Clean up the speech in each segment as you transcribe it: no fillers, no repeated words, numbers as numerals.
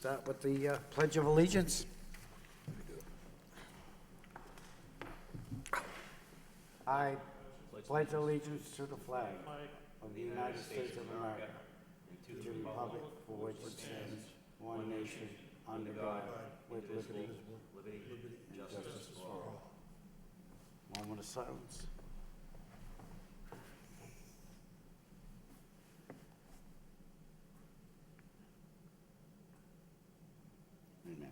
start with the Pledge of Allegiance. I pledge allegiance to the flag of the United States of America and to the republic for which it stands, one nation, under God, with liberty and justice for all. Moment of silence. Amen.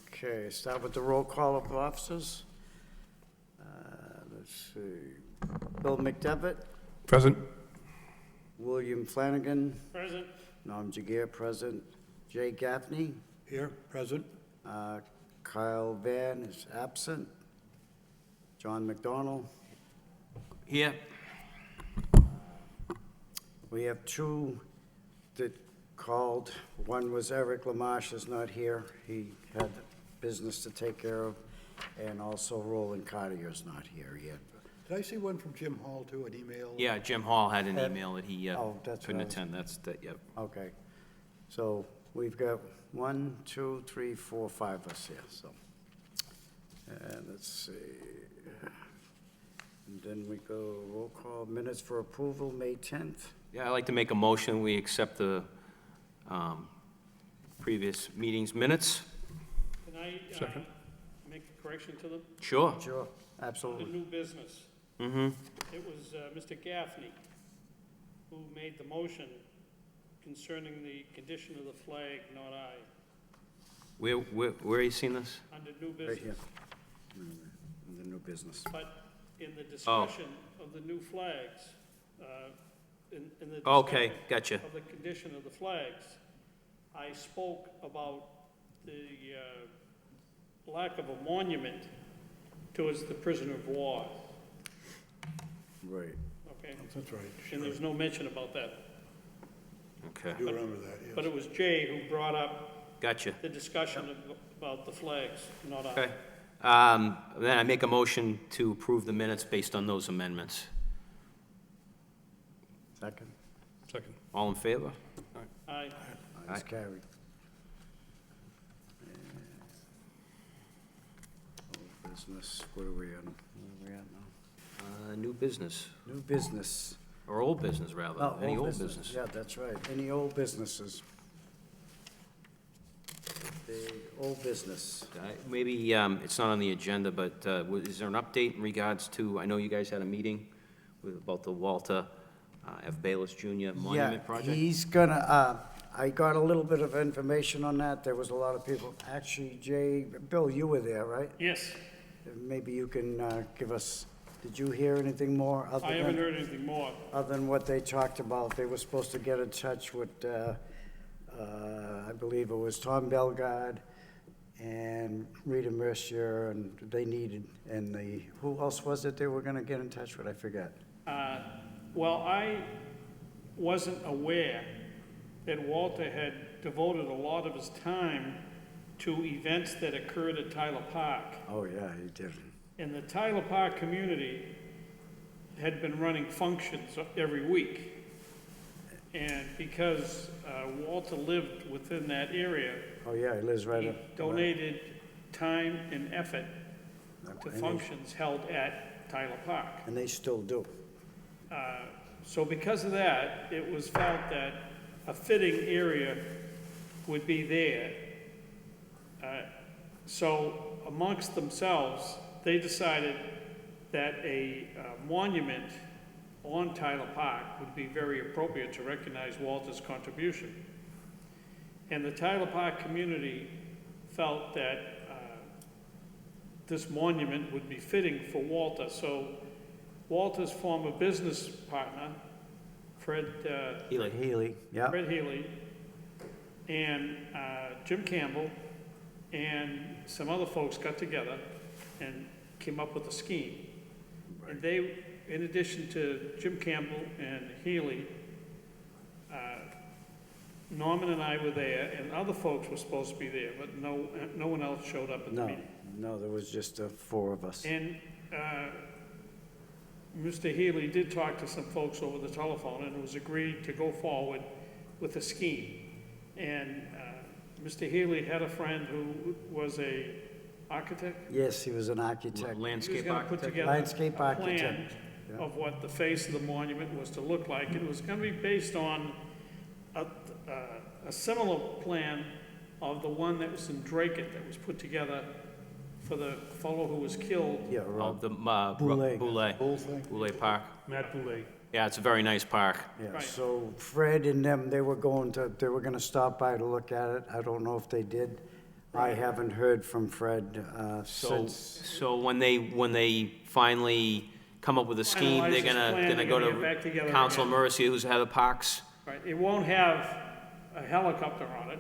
Okay, start with the roll call of officers. Let's see. Bill McDevitt. Present. William Flanagan. Present. Norm Jagir, present. Jay Gaffney. Here, present. Kyle Van is absent. John McDonald. Here. We have two that called. One was Eric Lamarche is not here. He had business to take care of. And also Roland Cartier is not here yet. Did I see one from Jim Hall too, an email? Yeah, Jim Hall had an email that he That's couldn't what I was- attend. That's that. Yep. Okay. So we've got 1, 2, 3, 4, 5 of us here, so. And let's see. And then we go roll call minutes for approval, May 10th. Yeah, I'd like to make a motion. We accept the previous meetings minutes. Can I Second. make a correction to them? Sure. Sure, The absolutely. new business. Mm-hmm. It was Mr. Gaffney who made the motion concerning the condition of the flag, not I, Where are you seeing this? under new Right here. business. The new business. But in the discussion of the new flags, in the Okay, discussion gotcha. of the condition of the flags, I spoke about the lack of a monument towards the prisoner of war, Right. okay? That's right. And there's no mention about that. Okay, I do remember that, yes. But it was Jay who brought up gotcha. the discussion about the flags, not I. Okay. Then I make a motion to approve the minutes based on those amendments. Second? Second. All in favor? Aye. It's carried. Old business, what are we on? Where are we at now? New business, New business. or old business, rather. Oh, Any old business? Yeah, that's right. Any old businesses? The old business. Maybe it's not on the agenda, but is there an update in regards to, I know you guys had a meeting about the Walter F. Bayless Jr. Monument Project? Yeah, he's gonna, I got a little bit of information on that. There was a lot of people. Actually, Jay, Bill, you were there, right? Yes, Maybe you can give us, did you hear anything more other I haven't than, heard anything more. other than what they talked about? They were supposed to get in touch with, I believe it was Tom Bellegarde and Rita Mercier, and they needed, and who else was it they were gonna get in touch with? I forget. Well, I wasn't aware that Walter had devoted a lot of his time to events that occurred at Tyler Park. Oh, yeah, he did. And the Tyler Park community had been running functions every week. And because Walter lived within that area, Oh, yeah, he lives right he up. donated time and effort to And they- functions held at Tyler Park. And they still do. So because of that, it was felt that a fitting area would be there. So amongst themselves, they decided that a monument on Tyler Park would be very appropriate to recognize Walter's contribution. And the Tyler Park community felt that this monument would be fitting for Walter. So Walter's former business partner, Fred Healy, yeah. Healy, and Jim Campbell, and some other folks got together and came up with a scheme. And they, in addition to Jim Campbell and Healy, Norman and I were there, and other folks were supposed to be there, but no one else showed up at the No, meeting. no, there was just the four of us. And Mr. Healy did talk to some folks over the telephone, and it was agreed to go forward with a scheme. And Mr. Healy had a friend who was a architect. Yes, he was an architect, He was Landscape gonna put architect? together landscape a plan architect. Yeah. of what the face of the monument was to look like. It was gonna be based on a similar plan of the one that was in Dracut that was put together for the fellow who was killed. Yeah, Oh, Rob, the, Boulay. Boulay, Whole thing? Boulay Park. Matt Boulay. Yeah, it's a very nice park. yeah, Right. so Fred and them, they were gonna stop by to look at it. I don't know if they did. I haven't heard from Fred, So, since, so when they finally come up with a scheme, Finalize they're this plan, gonna they're go gonna get back together to Council again. Mercy, who's head of parks? Right, it won't have a helicopter on it,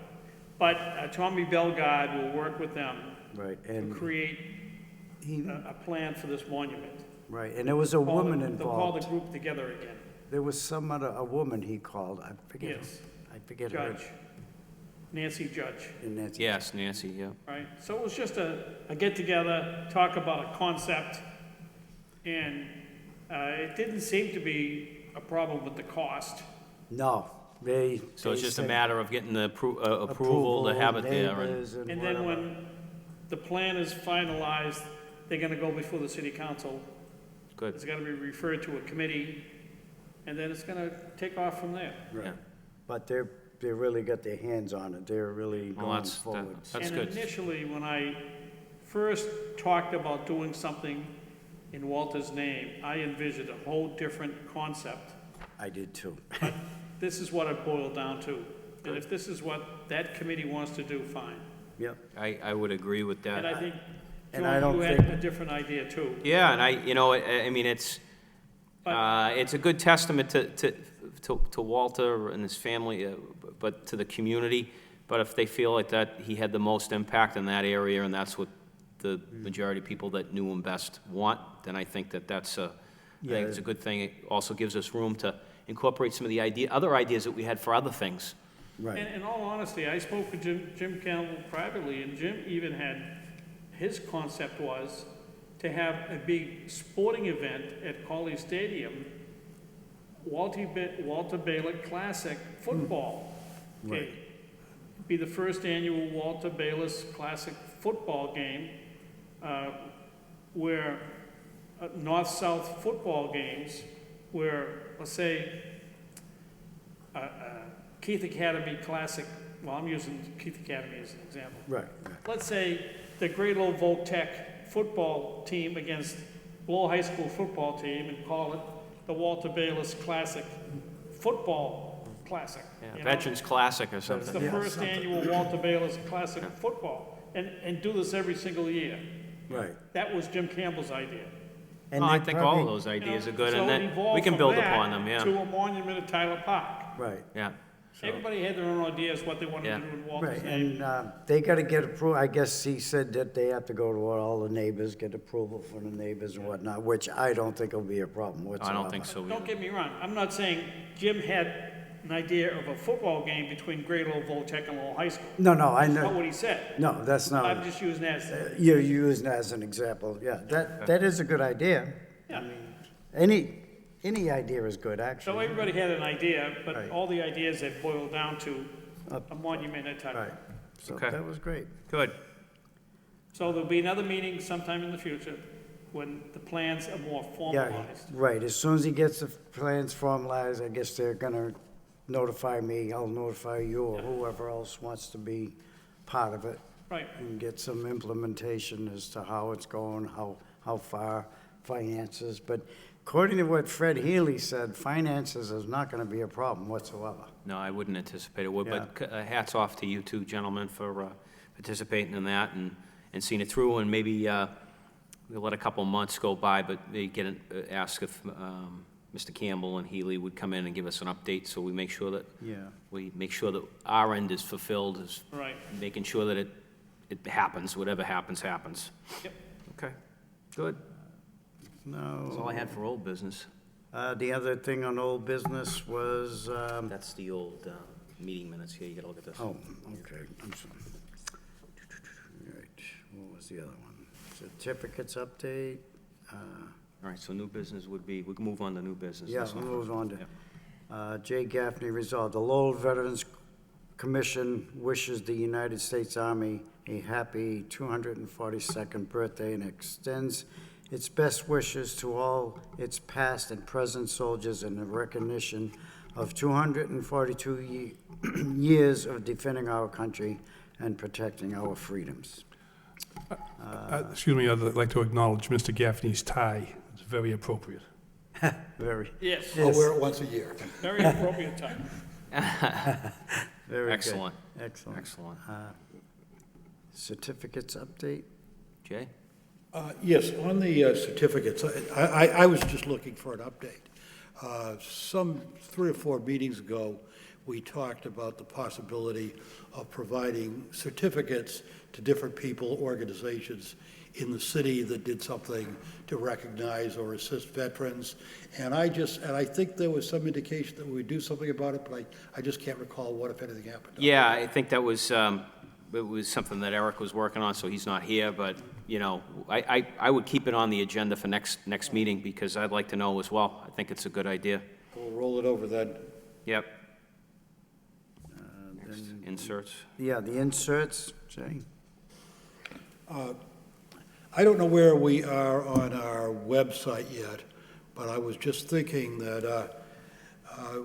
but Tommy Bellegarde will work with them right, to and create he, a plan for this monument. right, and there was a woman They'll call the involved. group together again. There was a woman he called, I forget her. Judge, Nancy Judge, And that's, Yes, Nancy, yeah. right? So it was just a get-together, talk about a concept, and it didn't seem to be a problem with the cost. no, So it's they just a said matter of getting the approval to have it there. And neighbors and And then whatever. when the plan is finalized, they're gonna go before the city council. Good, It's gonna be referred to a committee, and then it's gonna take off from there. yeah. Right, but they really got their hands on it, they're really Well, going that's, forward. that's And good. initially, when I first talked about doing something in Walter's name, I envisioned a whole different concept. I did too. This is what it boiled down to. And if this is what that committee wants to do, fine. Yep, I would agree with And that. I think, And I John, don't you had think- a different idea too. Yeah, and I mean, it's a good testament to Walter and his family, but to the community. But if they feel like that he had the most impact in that area, and that's what the majority of people that knew him best want, then I think I think it's a good thing. It also gives us room to incorporate some of the other ideas that we had for other things. right, And in all honesty, I spoke with Jim Campbell privately, and Jim even had, his concept was to have a big sporting event at Colley Stadium, Walter Baylor Classic Football. Okay. Be the first annual Walter Baylor Classic Football game, where north-south football games, where, let's say, Keith Academy Classic, well, I'm using Keith Academy as an example. right, Let's say the Great Lowell Voltech football team against Lowell High School football team, and call it the Walter Bayless Classic Football Classic. Yeah, you know? Veterans Classic or It's the something. Yeah, first something. annual Walter Bayless Classic Football, and do this every single year. right. That was Jim Campbell's idea. And I they think all probably- of those You ideas know, are good, so and it then evolved we can from build that upon them, yeah. To a monument at Tyler Park. Right, Yeah. Everybody had their own ideas what they wanted Yeah. to do in Walter's right, name. and they gotta get approval, I guess he said that they have to go to all the neighbors, get approval from the neighbors and whatnot, which I don't think will be a problem I whatsoever. don't think so Don't either. get me wrong, I'm not saying Jim had an idea of a football game between Great Lowell Voltech and Lowell High School. No, no, I That's not know, what he said. no, that's I'm not, just using that as, you're using that as an example, yeah, that is a good idea. yeah. Any idea is good, So actually. everybody had an idea, but Right. all the ideas have boiled down to Uh, a monument at Tyler. Right, so Okay. that was great. Good. So there'll be another meeting sometime in the future when the plans are more Yeah, formalized. right, as soon as he gets the plans formalized, I guess they're gonna notify me, I'll notify you, or whoever else wants to be part of it, Right, and get some implementation as to how it's going, how far, finances, but according to what Fred Healy said, finances is not gonna be a problem whatsoever. No, I wouldn't anticipate it would, Yeah. but hats off to you two gentlemen for participating in that and seeing it through, and maybe we'll let a couple months go by, but they ask if Mr. Campbell and Healy would come in and give us an update, so we make sure that our end is fulfilled, is right. making sure that it happens, whatever happens, happens. Yep. Okay, good. That's all No, I had for old business. the other thing on old business was, That's the old meeting minutes here, you gotta look at this. Oh, okay, I'm sorry. All right, what was the other one? Certificates update, All right, so new business would be, we can move on to new business. yeah, This one. move on to, Yeah. Jay Gaffney resolved, the Lowell Veterans Commission wishes the United States Army a happy 242nd birthday and extends its best wishes to all its past and present soldiers in the recognition of 242 years of defending our country and protecting our freedoms. Excuse me, I'd like to acknowledge Mr. Gaffney's tie. It's very appropriate. Very, Yes, I'll wear it once a year. very appropriate time. very good. Excellent. Excellent. Excellent. Certificates update? Jay? Yes, on the certificates, I was just looking for an update. Some 3 or 4 meetings ago, we talked about the possibility of providing certificates to different people, organizations in the city that did something to recognize or assist veterans. And I think there was some indication that we would do something about it, but I just can't recall what, if anything, happened. Yeah, I think that was, it was something that Eric was working on, so he's not here, but, you know, I would keep it on the agenda for next meeting, because I'd like to know as well. I think it's a good idea. We'll roll it over then. Yep. Next, inserts. Yeah, the inserts, Jay? I don't know where we are on our website yet, but I was just thinking that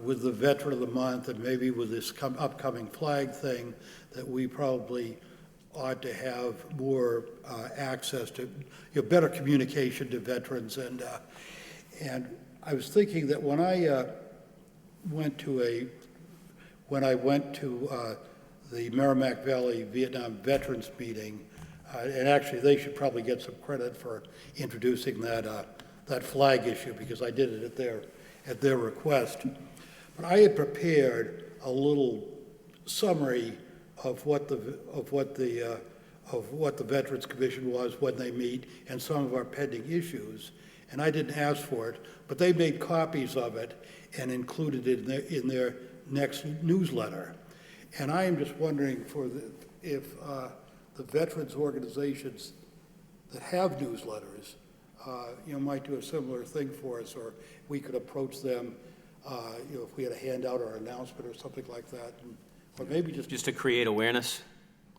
with the Veteran of the Month and maybe with this upcoming flag thing, that we probably ought to have more access to, better communication to veterans. And I was thinking that when I went to the Merrimack Valley Vietnam Veterans Meeting, and actually they should probably get some credit for introducing that flag issue, because I did it at their request. But I had prepared a little summary of what the Veterans Commission was when they meet, and some of our pending issues. And I didn't ask for it, but they made copies of it and included it in their next newsletter. And I am just wondering if the veterans organizations that have newsletters, might do a similar thing for us, or we could approach them, if we had a handout or an announcement or something like that, or maybe Just to create awareness?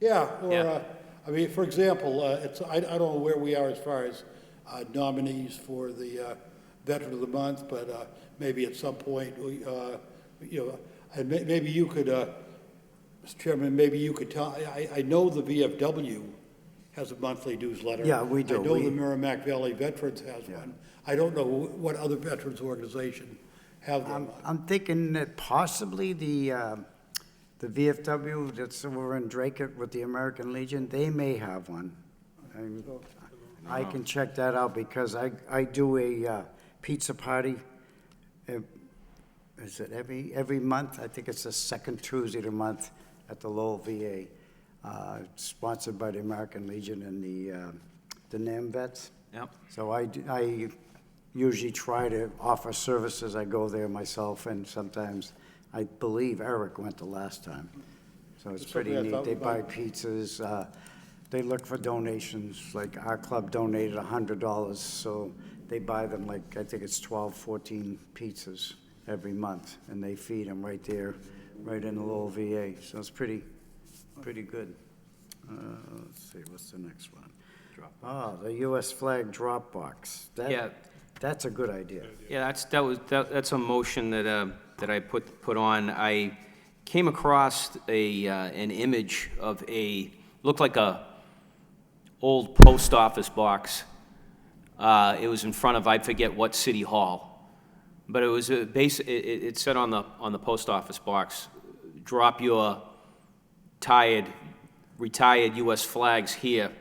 yeah, or, Yeah. I mean, for example, I don't know where we are as far as nominees for the Veteran of the Month, but maybe at some point, and maybe you could, Mr. Chairman, maybe you could tell, I know the VFW has a monthly newsletter. Yeah, we do. I know the Merrimack Valley Veterans has one. I don't know what other veterans organization have them. I'm thinking that possibly the VFW that's over in Drake with the American Legion, they may have one. And I can check that out, because I do a pizza party. Is it every month? I think it's the second Tuesday of the month at the Lowell VA, sponsored by the American Legion and the NAM vets. Yep. So I usually try to offer services. I go there myself, and sometimes, I believe Eric went the last time. So it's pretty Something I neat. thought They about. buy pizzas. They look for donations, like our club donated $100, so they buy them, like, I think it's 12, 14 pizzas every month, and they feed them right there, right in the Lowell VA. So it's pretty good. Let's see, what's the next one? The U.S. flag drop box. Yeah. That's a good idea. Yeah, that's a motion that I put on. I came across an image of looked like a old post office box. It was in front of, I forget what city hall, but it was it said on the post office box, drop your retired U.S. flags here,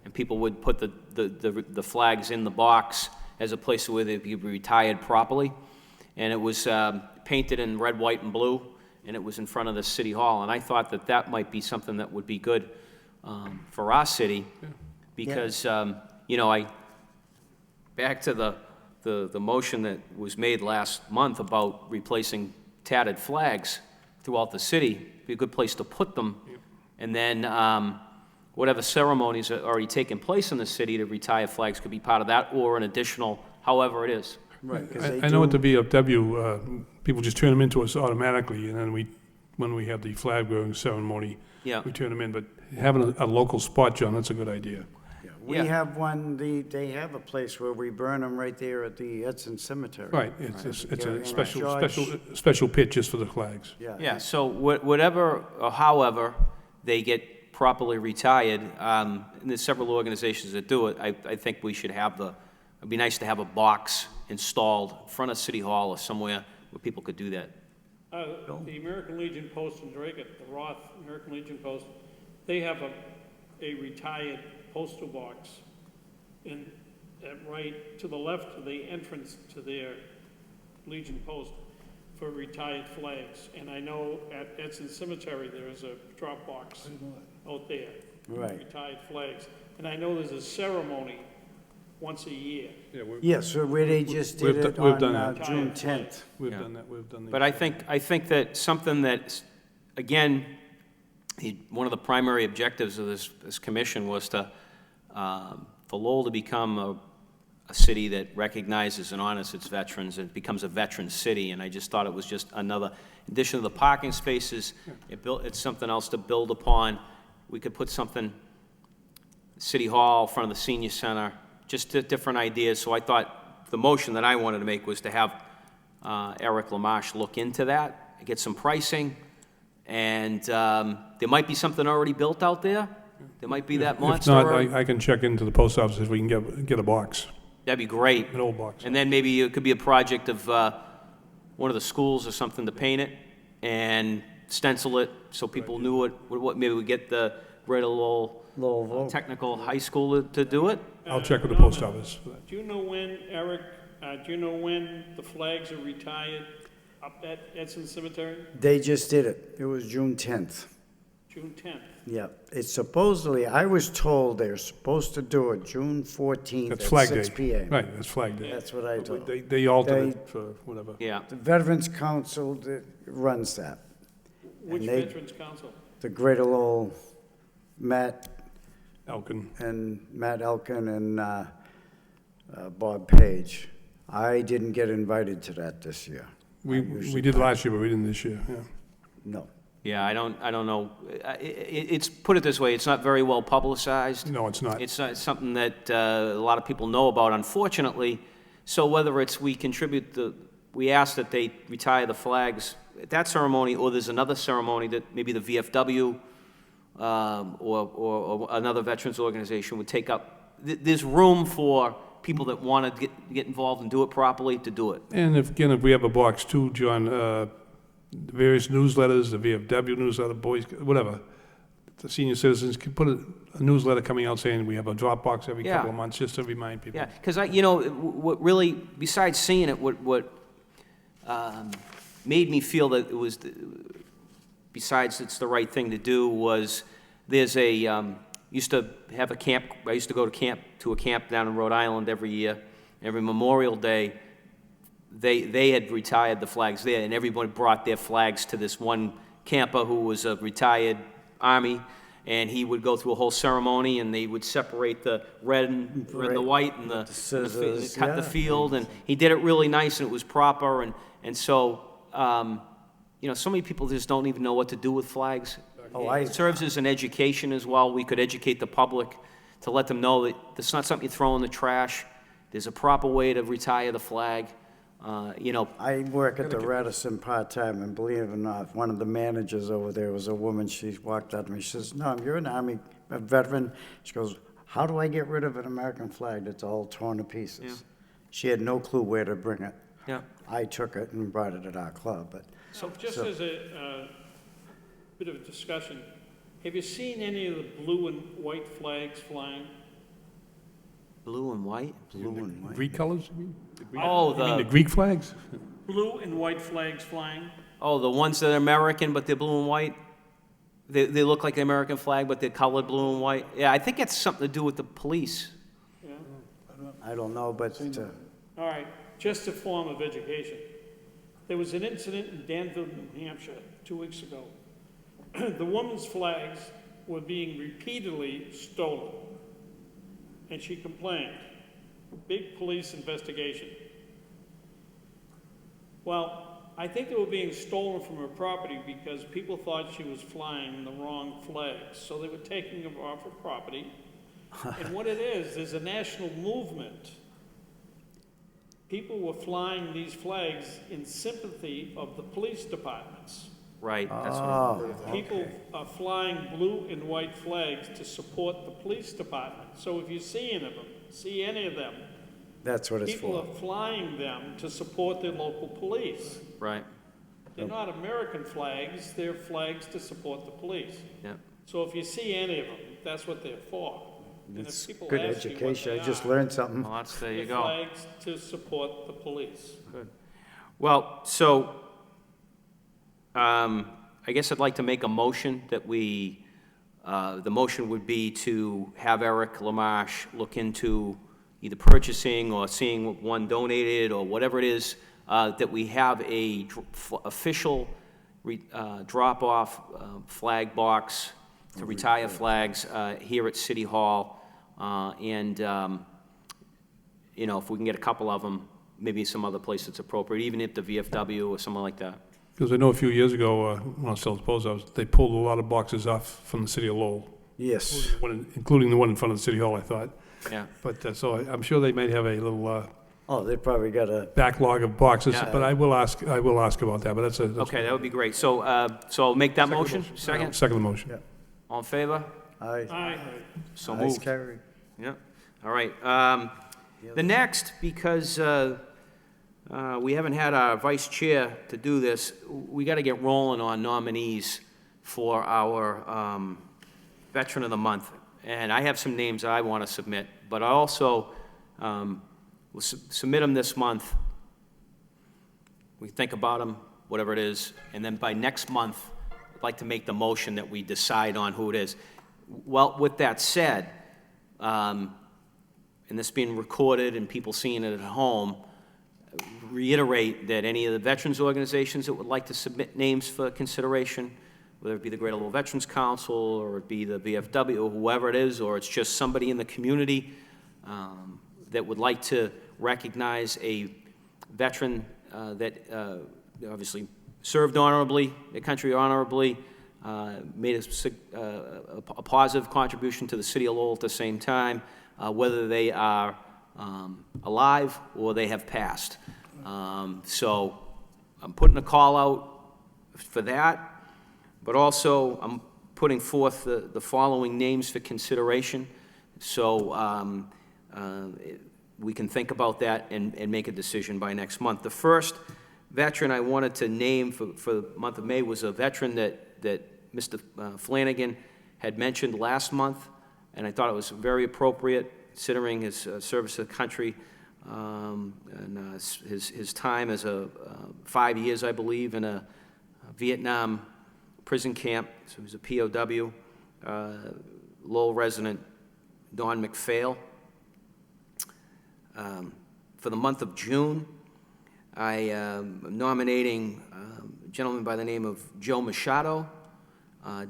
and people would put the flags in the box as a place where they'd be retired properly. And it was painted in red, white, and blue, and it was in front of the city hall. And I thought that might be something that would be good for our city, because, back to the motion that was made last month about replacing tattered flags, throughout the city, be a good place to put them. And then whatever ceremonies are already taking place in the city to retire flags could be part of that, or an additional, however it is. Right, 'cause they I know at the do- VFW, people just turn them into us automatically, and then when we have the flag bearing ceremony, Yeah. we turn them in. But having a local spot, John, that's a good idea. We Yeah. have one, they have a place where we burn them right there at the Edson Cemetery. Right, it's Yeah, a and special pit just for the flags. Yeah. So whatever or however they get properly retired, and there's several organizations that do it, I think we should have it'd be nice to have a box installed in front of City Hall or somewhere where people could do that. The American Legion Post in Dracut, the Roth American Legion Post, they have a retired postal box right to the left of the entrance to their Legion Post for retired flags. And I know at Edson Cemetery, there is a drop box out there. Right. Retired flags. And I know there's a ceremony once a year. Yeah, so where they just We've did it we've on done that. June 10th. We've Yeah. done that, we've done. But I think that something that, again, one of the primary objectives of this commission was for Lowell to become a city that recognizes and honors its veterans, and becomes a veteran city, and I just thought it was just another, in addition to the parking spaces, it's something else to build upon. We could put something, City Hall, in front of the senior center, just different ideas. So I thought the motion that I wanted to make was to have Eric Lamarche look into that, get some pricing, and there might be something already built out there. There might be that If monster. not, I can check into the post office if we can get a box, That'd be great. an old box. And then maybe it could be a project of one of the schools or something to paint it and stencil it so people knew it. Maybe we get the Greater Lowell Technical High School to do it. I'll check with the post office for that. Do you know when, Eric, do you know when the flags are retired up at Edson Cemetery? They just did it. It was June 10th. June 10th. Yeah, it's supposedly, I was told they're supposed to do it June 14th That's at Flag 6 Day. p.m. Right, that's Flag Day. That's what I told. They altered They- it for whatever. Yeah. The Veterans Council that runs that. Which they- Veterans Council? The Greater Lowell, Matt Elkin. Elkin and Bob Page. I didn't get invited to that this year. We did last year, but we didn't this year, yeah. No. Yeah, I don't know. It's, put it this way, it's not very well publicized. No, it's not. It's something that a lot of people know about, unfortunately. So whether it's we ask that they retire the flags at that ceremony, or there's another ceremony that maybe the VFW or another veterans organization would take up. There's room for people that want to get involved and do it properly to do it. And if we have a box too, John, various newsletters, the VFW newsletter, boys, whatever, the senior citizens can put a newsletter coming out saying we have a drop box every Yeah. couple of months, just to remind people. Yeah, because what really, besides seeing it, what made me feel that it was, besides it's the right thing to do, was there's used to have a camp. I used to go to a camp down in Rhode Island every year. Every Memorial Day, they had retired the flags there, and everybody brought their flags to this one camper who was a retired Army, and he would go through a whole ceremony, and they would separate the red and the white and the scissors, cut the yeah. field, and he did it really nice, and it was proper, and so so many people just don't even know what to do with flags. It serves as an education as well. We could educate the public to let them know that it's not something you throw in the trash. There's a proper way to retire the flag. I work at the Radisson part-time, and believe it or not, one of the managers over there was a woman. She walked up to me, she says, "No, you're an Army veteran." She goes, "How do I get rid of an American flag that's all torn to pieces?" Yeah. She had no clue where to bring it. Yeah. I took it and brought it at our club, but So just as a bit of a discussion, have you seen any of the blue and white flags flying? Blue and white? blue and white. Greek colors, you mean? Oh, You mean the the Greek flags? Blue and white flags flying? ones that are American, but they're blue and white? They look like the American flag, but they're colored blue and white? Yeah, I think it's something to do with the police. Yeah. I don't know, but All right, just a form of education. There was an incident in Danville, New Hampshire, 2 weeks ago. The women's flags were being repeatedly stolen, and she complained. Big police investigation. Well, I think they were being stolen from her property because people thought she was flying the wrong flags, so they were taking them off her property. And what it is, there's a national movement. People were flying these flags in sympathy of the police departments. Right, that's what, Oh, People are flying blue and white flags to support the police department. So if you see any of them, that's what it's people for. are flying them to support their local police. right, They're not American flags, they're flags to support the police. yeah. So if you see any of them, that's what they're for. And if It's people good ask you what education. they I just are, learned something. Well, there you they're go. flags to support the police. Well, so, I guess I'd like to make a motion that the motion would be to have Eric Lamarche look into either purchasing or seeing one donated or whatever it is, that we have a official drop-off flag box to retire flags here at City Hall. And, if we can get a couple of them, maybe some other place that's appropriate, even if the VFW or something like that. Because I know a few years ago, when I was still at the post office, they pulled a lot of boxes off from the city of Lowell, Yes. including the one in front of the city hall, I thought. Yeah. But, so I'm sure they might have a little Oh, they probably got a, backlog of boxes, Yeah. but I will ask about that, but that's Okay, that would be great. So, so make that motion? Second? Second the motion. Yeah. All in favor? aye. Aye. So Nice moved. carry. Yeah, all right. The next, because we haven't had our vice chair to do this, we got to get rolling on nominees for our Veteran of the Month. And I have some names I want to submit, but I also will submit them this month. We think about them, whatever it is, and then by next month, I'd like to make the motion that we decide on who it is. Well, with that said, and this being recorded and people seeing it at home, reiterate that any of the veterans organizations that would like to submit names for consideration, whether it be the Greater Lowell Veterans Council, or it be the VFW, or whoever it is, or it's just somebody in the community that would like to recognize a veteran that obviously served honorably, their country honorably, made a positive contribution to the city of Lowell at the same time, whether they are alive or they have passed. So I'm putting a call out for that, but also I'm putting forth the following names for consideration, so we can think about that and make a decision by next month. The first veteran I wanted to name for the month of May was a veteran that Mr. Flanagan had mentioned last month, and I thought it was very appropriate, considering his service to the country and his time as 5 years, I believe, in a Vietnam prison camp. So he was a POW, Lowell resident Don McPhail. For the month of June, I am nominating a gentleman by the name of Joe Machado.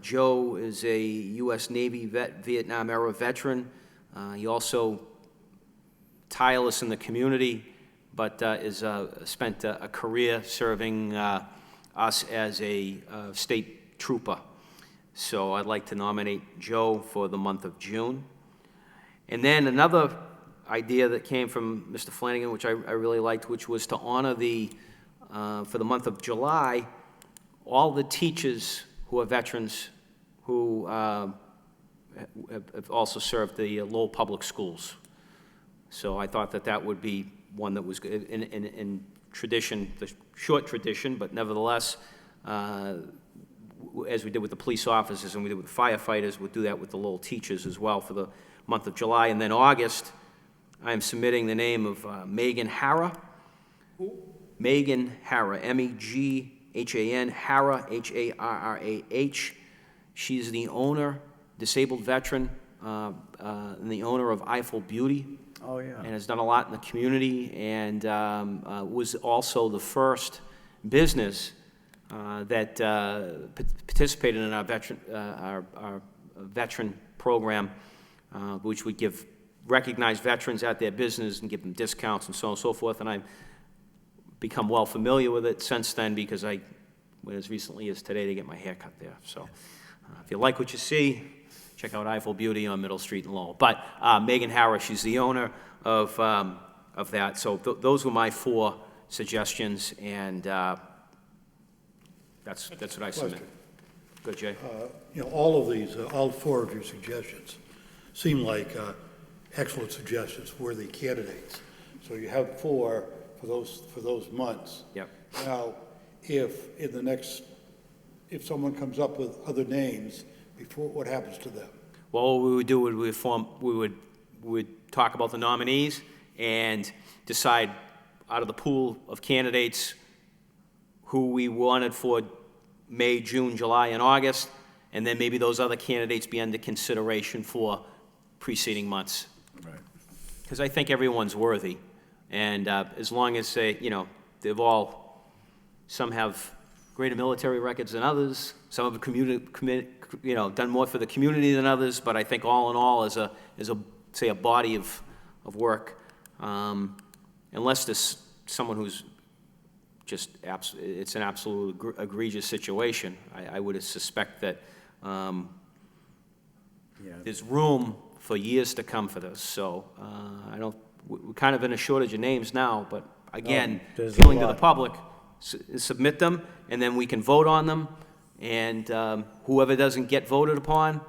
Joe is a U.S. Navy Vietnam-era veteran. He also tireless in the community, but is spent a career serving us as a state trooper. So I'd like to nominate Joe for the month of June. And then another idea that came from Mr. Flanagan, which I really liked, which was to honor for the month of July, all the teachers who are veterans who have also served the Lowell Public Schools. So I thought that would be one that was good in tradition, the short tradition, but nevertheless, as we did with the police officers and we did with the firefighters, we'll do that with the Lowell teachers as well for the month of July. And then August, I am submitting the name of Megan Harra. Megan Harra, M-E-G-H-A-N, Harra, H-A-R-R-A-H. She's the owner, disabled veteran, and the owner of Eiffel Beauty. Oh, yeah. And has done a lot in the community, and was also the first business that participated in our veteran program, which would recognize veterans at their business and give them discounts and so on and so forth. And I've become well familiar with it since then because I went as recently as today to get my hair cut there. So if you like what you see, check out Eiffel Beauty on Middle Street in Lowell. But Megan Harris, she's the owner of that. So those were my 4 suggestions, and that's what I submit. Good, Jay. All of these, all 4 of your suggestions seem like excellent suggestions, worthy candidates. So you have 4 for those months. Yep. Now, if someone comes up with other names, before, what happens to them? Well, what we would do is we would talk about the nominees and decide out of the pool of candidates who we wanted for May, June, July, and August, and then maybe those other candidates be under consideration for preceding months. Right. Because I think everyone's worthy, and as long as some have greater military records than others, some have done more for the community than others, but I think all in all, as a body of work, unless there's someone who's just it's an absolute egregious situation, I would suspect that there's room for years to come for this. So we're kind of in a shortage of names now, but again, there's a appealing to the lot. public, submit them, and then we can vote on them, and whoever doesn't get voted upon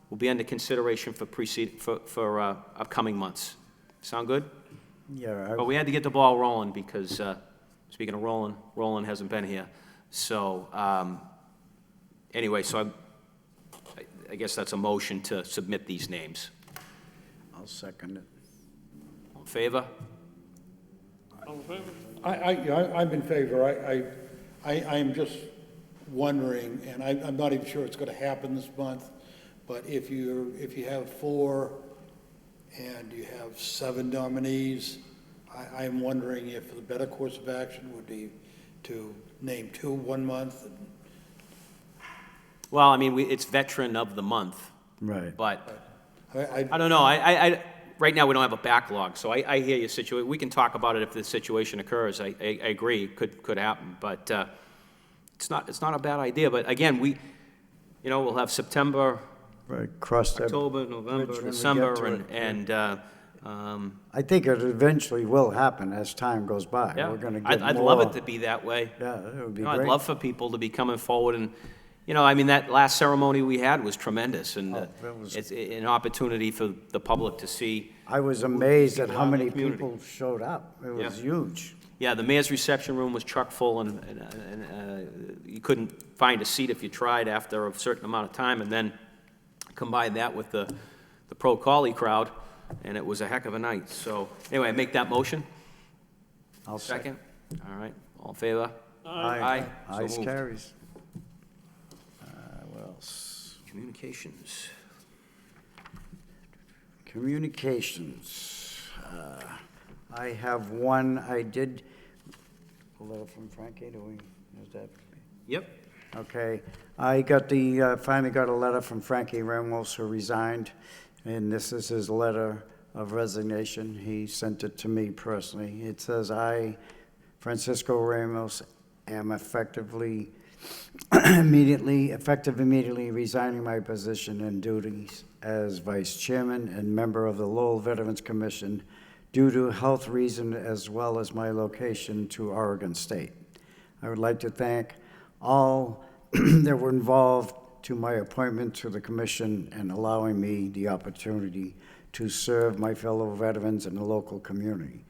will be under consideration for upcoming months. Sound good? Yeah, But we had to get the ball rolling because, speaking of Roland hasn't been here. So, anyway, so I guess that's a motion to submit these names. I'll second it. All in favor? All in favor? I'm in favor. I'm just wondering, and I'm not even sure it's going to happen this month, but if you have 4 and you have 7 nominees, I'm wondering if the better course of action would be to name 2 one month. Well, I mean, it's Veteran of the Month, Right. but I I don't know. Right now, we don't have a backlog, so I hear your situation. We can talk about it if the situation occurs. I agree, it could happen, but it's not a bad idea. But again, we'll have September, Right, cross that. October, November, bridge when we December, get to it, and I think it eventually will happen as time goes by. yeah, We're gonna get I'd more. love it to be that way. Yeah, it would be I'd great. love for people to be coming forward and, I mean, that last ceremony we had was tremendous, and Oh, that was- it's an opportunity for the public to see. I was amazed at how People out in the many community. people showed up. It was Yeah. huge. Yeah, the mayor's reception room was chock full, and you couldn't find a seat if you tried after a certain amount of time, and then combine that with the pro-collie crowd, and it was a heck of a night. So, anyway, I make that motion. I'll Second? All right, all in favor? Aye. So Ayes, moved. carries. What else? Communications. Communications. I have one, I did, a letter from Frankie, is that? Yep. Okay, I finally got a letter from Frankie Ramos, who resigned, and this is his letter of resignation. He sent it to me personally. It says, I, Francisco Ramos, am effective immediately resigning my position and duties as Vice Chairman and member of the Lowell Veterans Commission due to health reasons as well as my location to Oregon State. I would like to thank all that were involved to my appointment to the commission and allowing me the opportunity to serve my fellow veterans in the local community.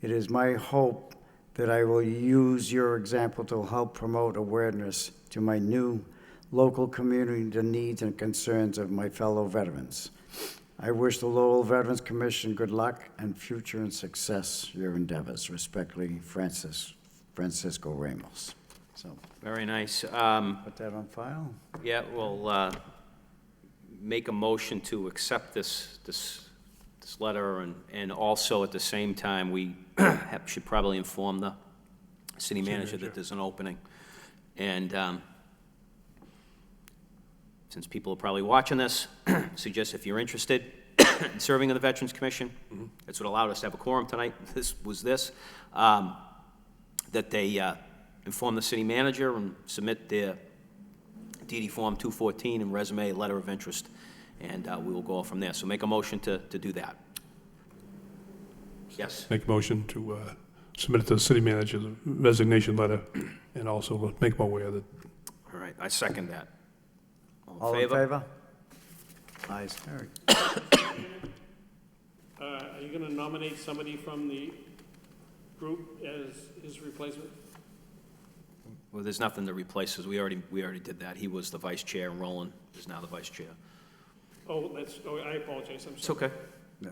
It is my hope that I will use your example to help promote awareness to my new local community, the needs and concerns of my fellow veterans. I wish the Lowell Veterans Commission good luck and future and success your endeavors. Respectfully, Francisco Ramos. So, Very nice. put that on file. Yeah, we'll make a motion to accept this letter, and also at the same time, we should probably inform the city manager, that there's an opening. And since people are probably watching this, suggest if you're interested in serving on the Veterans Commission, that's what allowed us to have a quorum tonight, that they inform the city manager and submit their DD Form 214 and resume, letter of interest, and we will go from there. So make a motion to do that. Yes? Make a motion to submit it to the city manager's resignation letter, and also make them aware that All right, I second that. All in favor? Ayes, carried. Are you gonna nominate somebody from the group as his replacement? Well, there's nothing to replace, us. We already did that. He was the vice chair, and Roland is now the vice chair. Oh, I apologize, I'm It's sorry. okay. Yeah,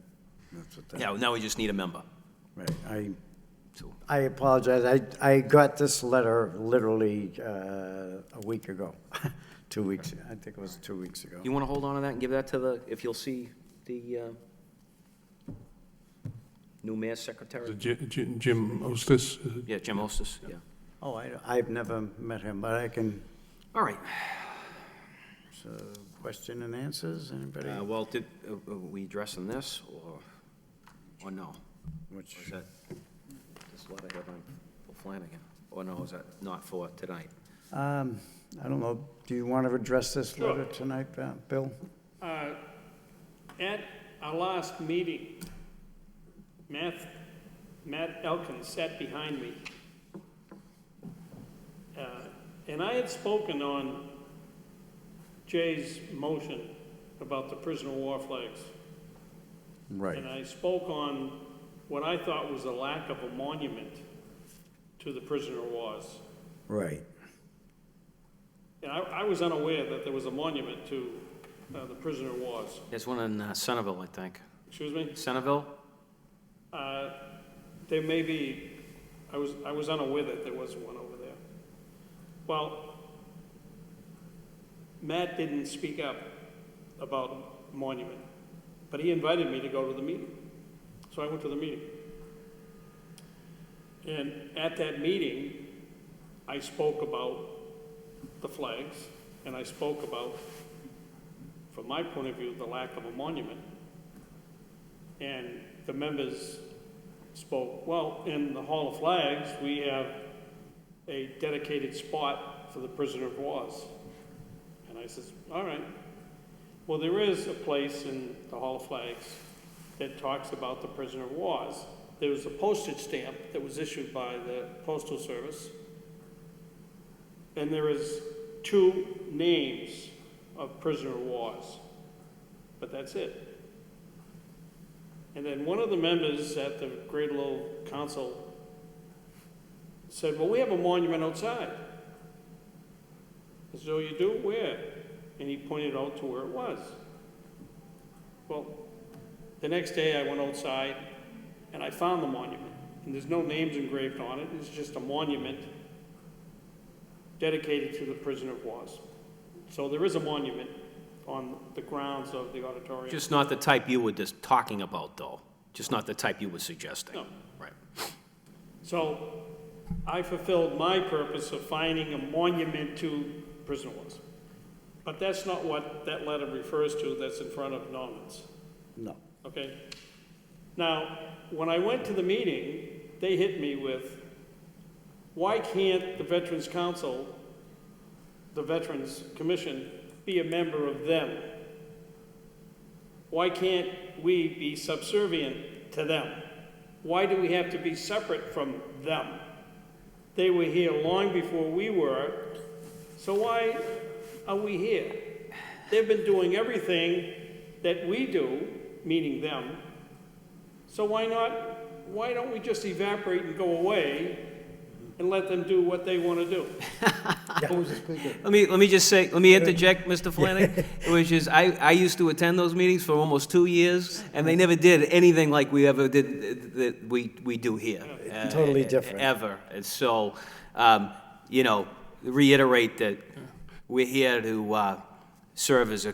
that's what that- Yeah, now we just need a member. Right, So, I apologize, I got this letter literally a week ago, 2 weeks, I think it was 2 weeks ago. you want to hold on to that and give that to the, if you'll see the new mayor's secretary? Jim Ostis, Yeah, Jim Ostis, yeah. Oh, I've never met him, but I can, All right. so, question and answers, anybody? Well, did, we addressing this, or no? Which, Or is that this letter here on Flanagan? Or no, is that not for tonight? I don't know, do you want to address this Sure. letter tonight, Bill? At our last meeting, Matt Elkins sat behind me. And I had spoken on Jay's motion about the prisoner of war flags. Right, And I spoke on what I thought was a lack of a monument to the prisoner of wars. right. And I was unaware that there was a monument to the prisoner of wars. There's one in Centerville, I think. Excuse me? Centerville? There may be, I was unaware that there was one over there. Well, Matt didn't speak up about monument, but he invited me to go to the meeting. So I went to the meeting. And at that meeting, I spoke about the flags, and I spoke about, from my point of view, the lack of a monument. And the members spoke, well, in the Hall of Flags, we have a dedicated spot for the prisoner of wars. And I says, all right. Well, there is a place in the Hall of Flags that talks about the prisoner of wars. There was a postage stamp that was issued by the Postal Service, and there is 2 names of prisoner of wars, but that's it. And then one of the members at the Greater Lowell Council said, well, we have a monument outside. I said, oh, you do? Where? And he pointed out to where it was. Well, the next day I went outside and I found the monument. And there's no names engraved on it. It's just a monument dedicated to the prisoner of wars. So there is a monument on the grounds of the auditorium. Just not the type you were just talking about, though. Just not the type you were suggesting. No. Right. So I fulfilled my purpose of finding a monument to prisoner of wars. But that's not what that letter refers to that's in front of Norman's, No, okay? Now, when I went to the meeting, they hit me with, why can't the Veterans Council, the Veterans Commission, be a member of them? Why can't we be subservient to them? Why do we have to be separate from them? They were here long before we were, so why are we here? They've been doing everything that we do, meaning them, so why don't we just evaporate and go away and let them do what they want to do? who's the speaker? Let me just say, let me interject, Mr. Flanagan, which is, I used to attend those meetings for almost 2 years, and they never did anything like we ever did, that we do here. Totally different. Ever. And so, reiterate that we're here to serve as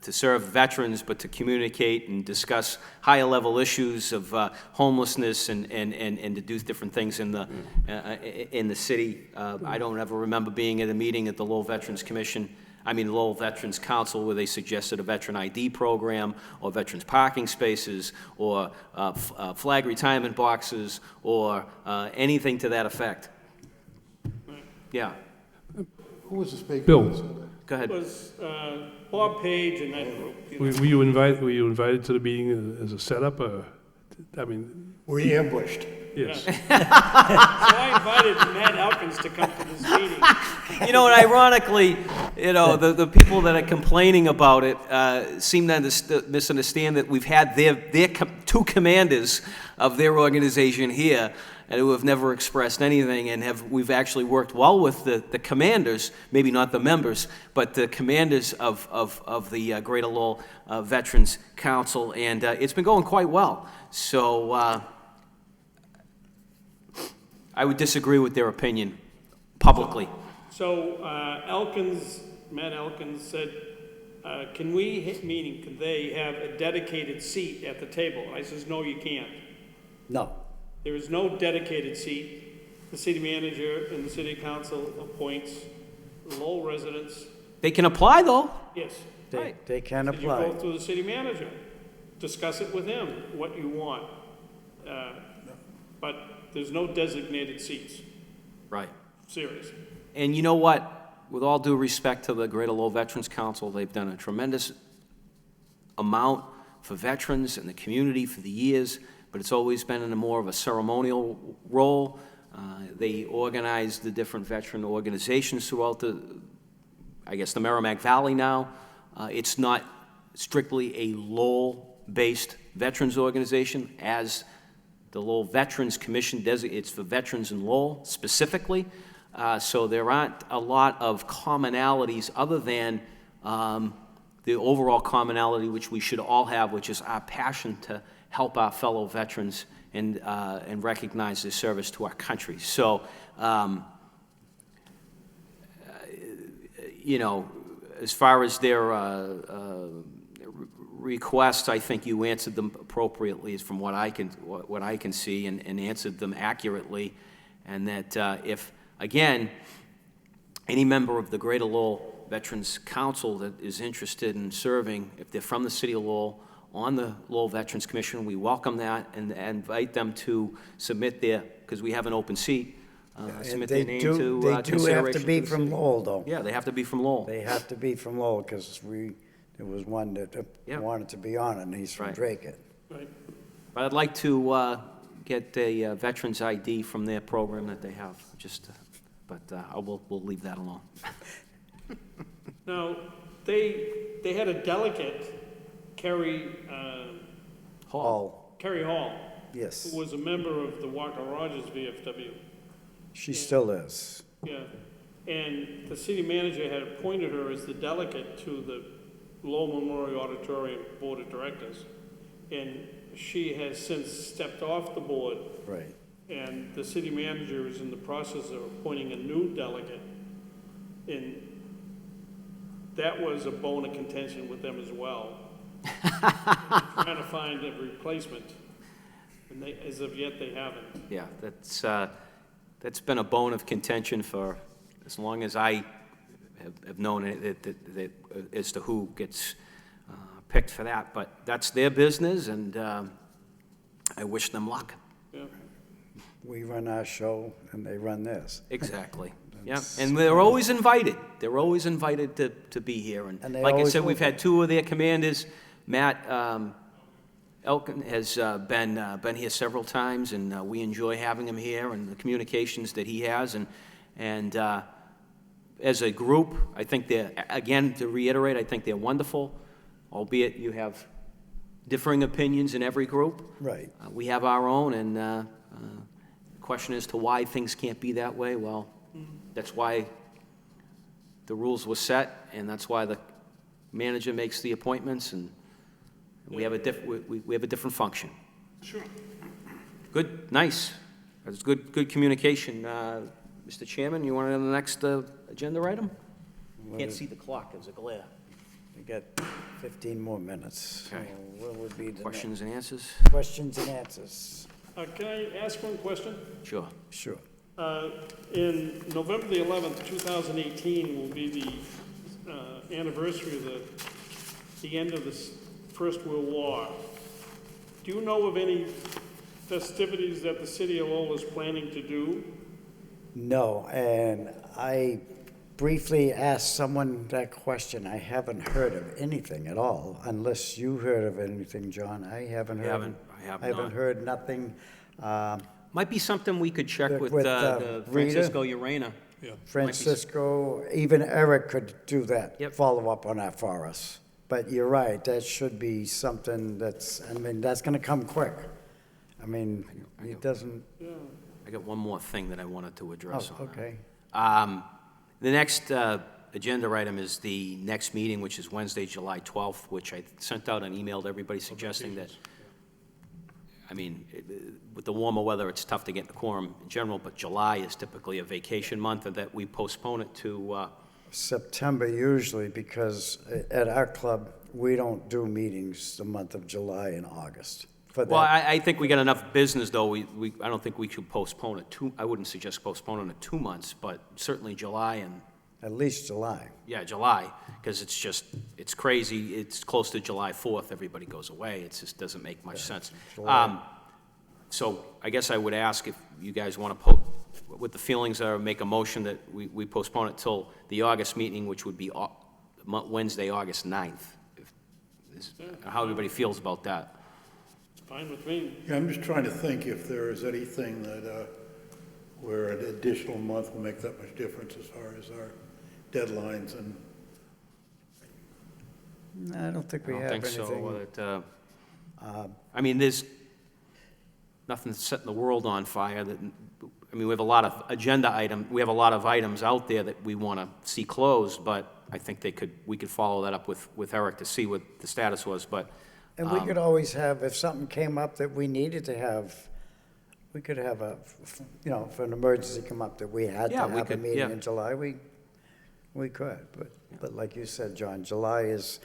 to serve veterans, but to communicate and discuss higher-level issues of homelessness and to do different things in the city. I don't ever remember being at a meeting at the Lowell Veterans Lowell Veterans Council where they suggested a veteran ID program, or veterans parking spaces, or flag retirement boxes, or anything to that effect. Yeah, Who was the speaker? Bill. go It ahead. was Bob Page and that group. you know. Were you invited to the meeting as a setup, or, I mean, We ambushed. yes. So I invited Matt Elkins to come to this meeting. You know, and ironically, the people that are complaining about it seem to misunderstand that we've had their two commanders of their organization here, and who have never expressed anything, and we've actually worked well with the commanders, maybe not the members, but the commanders of the Greater Lowell Veterans Council, and it's been going quite well. So I would disagree with their opinion publicly. So Matt Elkins said, can they have a dedicated seat at the table? I says, no, you can't. No. There is no dedicated seat. The city manager and the city council appoints Lowell residents. They can apply, though. Yes. They can Did you go apply. through the city manager? Discuss it with him, what you want. But there's no designated seats. Right. Serious. And you know what? With all due respect to the Greater Lowell Veterans Council, they've done a tremendous amount for veterans and the community for the years, but it's always been in a more of a ceremonial role. They organize the different veteran organizations throughout the Merrimack Valley now. It's not strictly a Lowell-based veterans organization, as the Lowell Veterans Commission it's for veterans in Lowell specifically. So there aren't a lot of commonalities other than the overall commonality which we should all have, which is our passion to help our fellow veterans and recognize their service to our country. So, as far as their requests, I think you answered them appropriately, from what I can see, and answered them accurately, and that if, again, any member of the Greater Lowell Veterans Council that is interested in serving, if they're from the city of Lowell, on the Lowell Veterans Commission, we welcome that and invite them to submit because we have an open seat, submit their name to They do have to consideration be the from city. Lowell, though. Yeah, they have to be from Lowell. They have to be from Lowell, because there was one that Yeah. wanted to be on it, and he's from Right. Drake. Right. But I'd like to get a veteran's ID from their program that they have, but we'll leave that alone. Now, they had a delegate, Kerry Hall, Hall, yes. who was a member of the Walker Rogers VFW. She still is. Yeah, and the city manager had appointed her as the delegate to the Lowell Memorial Auditorium Board of Directors. And she has since stepped off the board, Right. and the city manager is in the process of appointing a new delegate. And that was a bone of contention with them as well. Trying to find a replacement, and as of yet, they haven't. Yeah, that's been a bone of contention for as long as I have known it, as to who gets picked for that. But that's their business, and I wish them luck. Yeah. We run our show, and they run theirs. Exactly. Yeah, and they're always invited. They're always invited to be here. And And they like I always said, will we've be. had two of their commanders. Matt Elkin has been here several times, and we enjoy having him here and the communications that he has. And as a group, I think again, to reiterate, I think they're wonderful, albeit you have differing opinions in every group. Right. We have our own, and the question as to why things can't be that way, well, that's why the rules were set, and that's why the manager makes the appointments, and we have a different function. Sure. Good, nice. That's good communication. Mr. Chairman, you want to on the next agenda item? Can't see the clock, there's a glare. We got 15 more minutes. Okay. So what would be the next? Questions and answers? Questions and answers. Can I ask one question? Sure. Sure. In November the 11th, 2018 will be the anniversary of the end of the First World War. Do you know of any festivities that the city of Lowell is planning to do? No, and I briefly asked someone that question. I haven't heard of anything at all, unless you heard of anything, John. I haven't heard. I have I haven't not. heard nothing. Might be something we could check with With, the Rita? Francisco Urena. Francisco, even Eric could do that. Yep. Follow up on that for us. But you're right, that should be something that's, I mean, that's gonna come quick. I mean, it doesn't, I got one more thing that I wanted to address oh, on that. okay. The next agenda item is the next meeting, which is Wednesday, July 12th, which I sent out an email to everybody suggesting that, I mean, with the warmer weather, it's tough to get the quorum in general, but July is typically a vacation month, and that we postpone it to, September usually, because at our club, we don't do meetings the month of July and August. For well, that, I think we got enough business, though, I don't think we should postpone it I wouldn't suggest postponing it 2 months, but certainly July and, at least July. yeah, July, because it's crazy, it's close to July 4th, everybody goes away, it just doesn't make much sense. July. So I guess I would ask if you guys want to, with the feelings are, make a motion that we postpone it till the August meeting, which would be Wednesday, August 9th. How everybody feels about that. It's fine with me. Yeah, I'm just trying to think if there is anything that, where an additional month will make that much difference as far as our deadlines and, I don't think we I have don't think anything. so. I mean, there's nothing setting the world on fire. I mean, we have a lot of we have a lot of items out there that we want to see closed, but I think we could follow that up with Eric to see what the status was, but. And we could always have, if something came up that we needed to have, we could have for an emergency come up that we had to Yeah, we have a could, meeting yeah. in July, we could. But like you said, John, July is,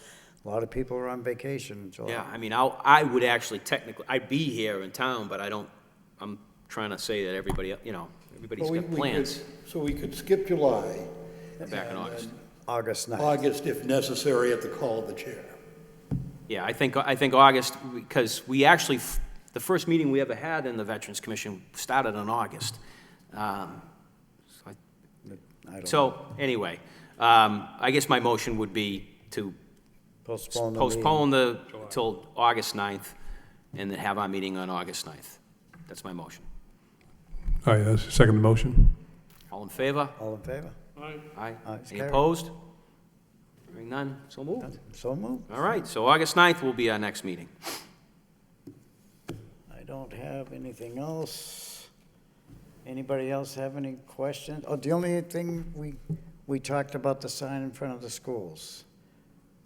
a lot of people are on vacation in July. Yeah, I mean, I would actually technically, I'd be here in town, but I'm trying to say that everybody's Well, we got could- plans so we could skip July, back in August. August 9th. August if necessary at the call of the chair. Yeah, I think August, because we actually, the first meeting we ever had in the Veterans Commission started in August. So, anyway, I guess my motion would be to Postpone the meeting. postpone till August 9th, and then have our meeting on August 9th. That's my motion. All right, that's the second motion. All in favor? All in favor? Aye. Aye. it's Any carried. opposed? Hearing none, so moved. So moved. All right, so August 9th will be our next meeting. I don't have anything else. Anybody else have any questions? Oh, the only thing, we talked about the sign in front of the schools.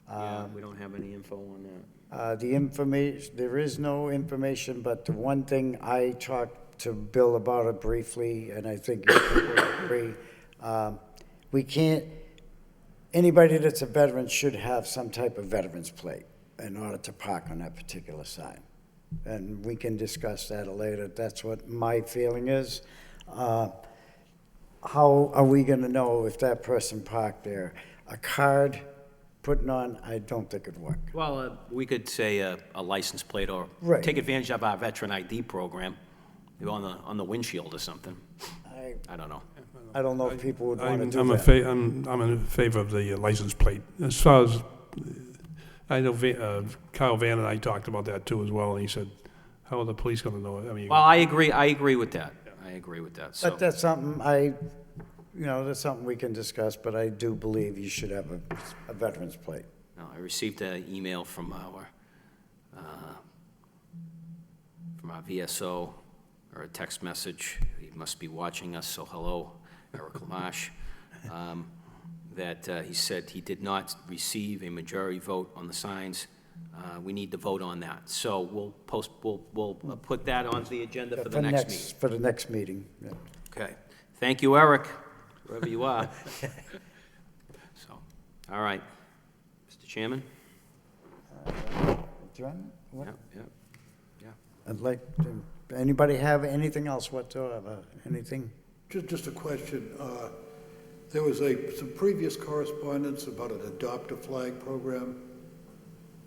Yeah, we don't have any info on that. The information, there is no information, but the one thing I talked to Bill about it briefly, and I think you would agree, we can't, anybody that's a veteran should have some type of veteran's plate in order to park on that particular sign. And we can discuss that later. That's what my feeling is. How are we gonna know if that person parked there? A card putting on, I don't think it'd work. Well, we could say a license plate, or Right. take advantage of our veteran ID program on the windshield or something. I don't know. I don't know if people would wanna do I'm that. I'm in favor of the license plate. As far as, I know Kyle Van and I talked about that too as well, and he said, how are the police gonna know it? I mean, Well, I agree with that. I agree with that, so. But that's something that's something we can discuss, but I do believe you should have a veteran's plate. No, I received an email from our VSO, or a text message. He must be watching us, so hello, Eric Lamash. That he said he did not receive a majority vote on the signs. We need to vote on that. So we'll put that on the agenda for the next meeting. For the next meeting, yeah. Okay. Thank you, Eric, wherever you are. So, all right. Mr. Chairman? John? What? Yeah. I'd like, anybody have anything else whatsoever? Anything? Just a question. There was some previous correspondence about an adopt a flag program.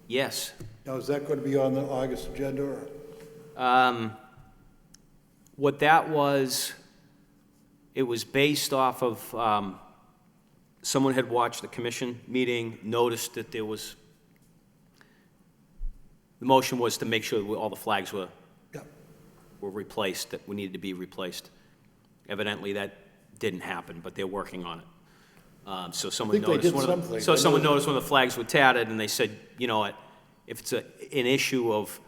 Yes. Now, is that going to be on the August agenda or? What that was, it was based off of, someone had watched the commission meeting, noticed that there was, the motion was to make sure that all the flags were Yeah. replaced, that needed to be replaced. Evidently, that didn't happen, but they're working on it. So someone think they noticed, did something. so someone noticed when the flags were tattered, and they said, you know what, if it's an issue of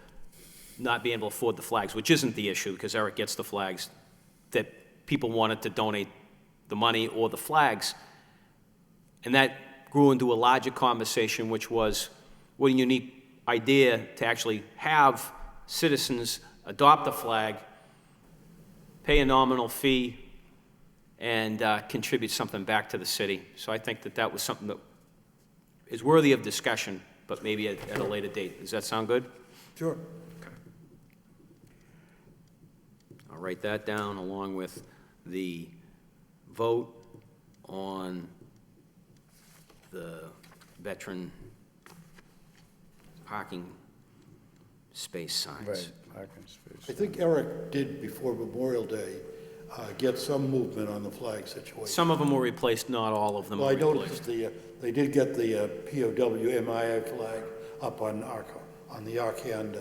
not being able to afford the flags, which isn't the issue, because Eric gets the flags, that people wanted to donate the money or the flags. And that grew into a larger conversation, which was, what a unique idea to actually have citizens adopt a flag, pay a nominal fee, and contribute something back to the city. So I think that that was something that is worthy of discussion, but maybe at a later date. Does that sound good? Sure. I'll write that down along with the vote on the veteran parking space signs. Right, parking I space. think Eric did, before Memorial Day, get some movement on the flag situation. Some of them were replaced, not all of them Well, were I noticed replaced. they did get the POW MIA flag up on the Arcand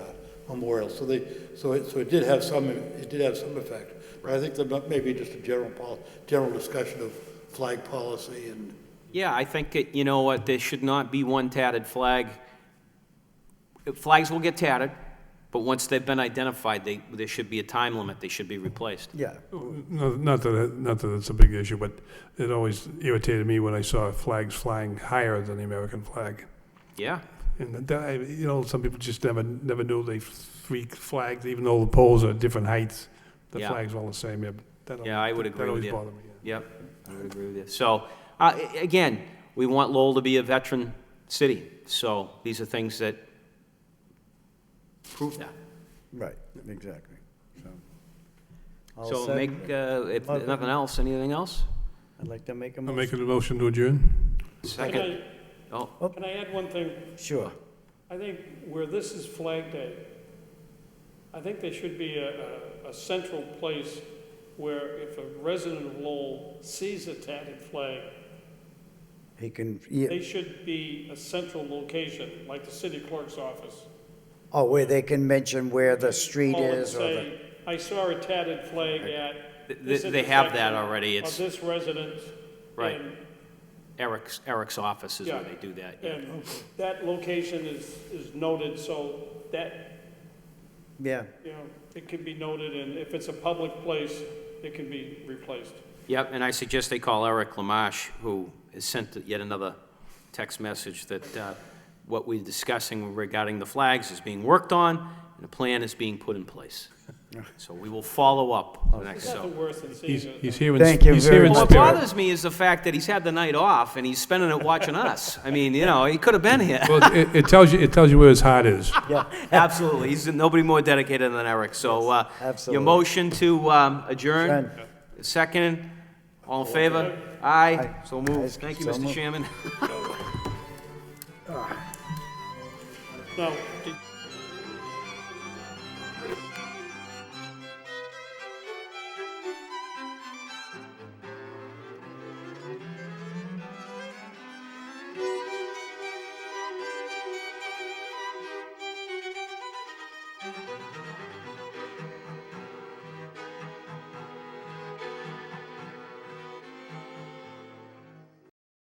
Memorial, so it did have some effect. But I think that maybe just a general discussion of flag policy and. Yeah, I think, you know what, there should not be one tattered flag. Flags will get tattered, but once they've been identified, there should be a time limit, they should be replaced. Yeah, No, not that it's a big issue, but it always irritated me when I saw flags flying higher than the American flag. Yeah, And that, you know, some people just never knew they freak flags, even though the poles are different heights. The Yeah. flag's all the same. Yeah, I would agree That with always you. bothered me. Yeah. yep, I would agree with you. So, again, we want Lowell to be a veteran city, so these are things that prove that. right, exactly. So, all So set? make, if Okay. nothing else, anything else? I'd like to make a I'm motion. making a motion to adjourn. Second? Oh, Can I add one thing? Sure. I think where this is Flag Day, I think there should be a central place where if a resident of Lowell sees a tattered flag, He can, yeah, they should be a central location, like the city clerk's office. oh, where they can mention where the street Call and is or the, say, I saw a tattered flag at this they have that intersection already, of it's this residence. Right. and- Eric's office is where Yeah. they do that, yeah. And that location is noted, so that, yeah, you know, it can be noted, and if it's a public place, it can be replaced. Yep, and I suggest they call Eric Lamache, who has sent yet another text message that what we're discussing regarding the flags is being worked on, and a plan is being put in place. So we will follow up next, There's nothing so. worse than seeing He's a here in, Thank you he's very here in much. What spirit. bothers me is the fact that he's had the night off, and he's spending it watching us. I mean, you know, he could have been here. Well, it tells you where his heart is. yeah. Absolutely, he's nobody more dedicated than Eric, so, your absolutely. motion to adjourn? Done. Second, all in favor? Aye, Aye. so moved. Ayes. Thank you, So Mr. moved. Chairman. Now, did-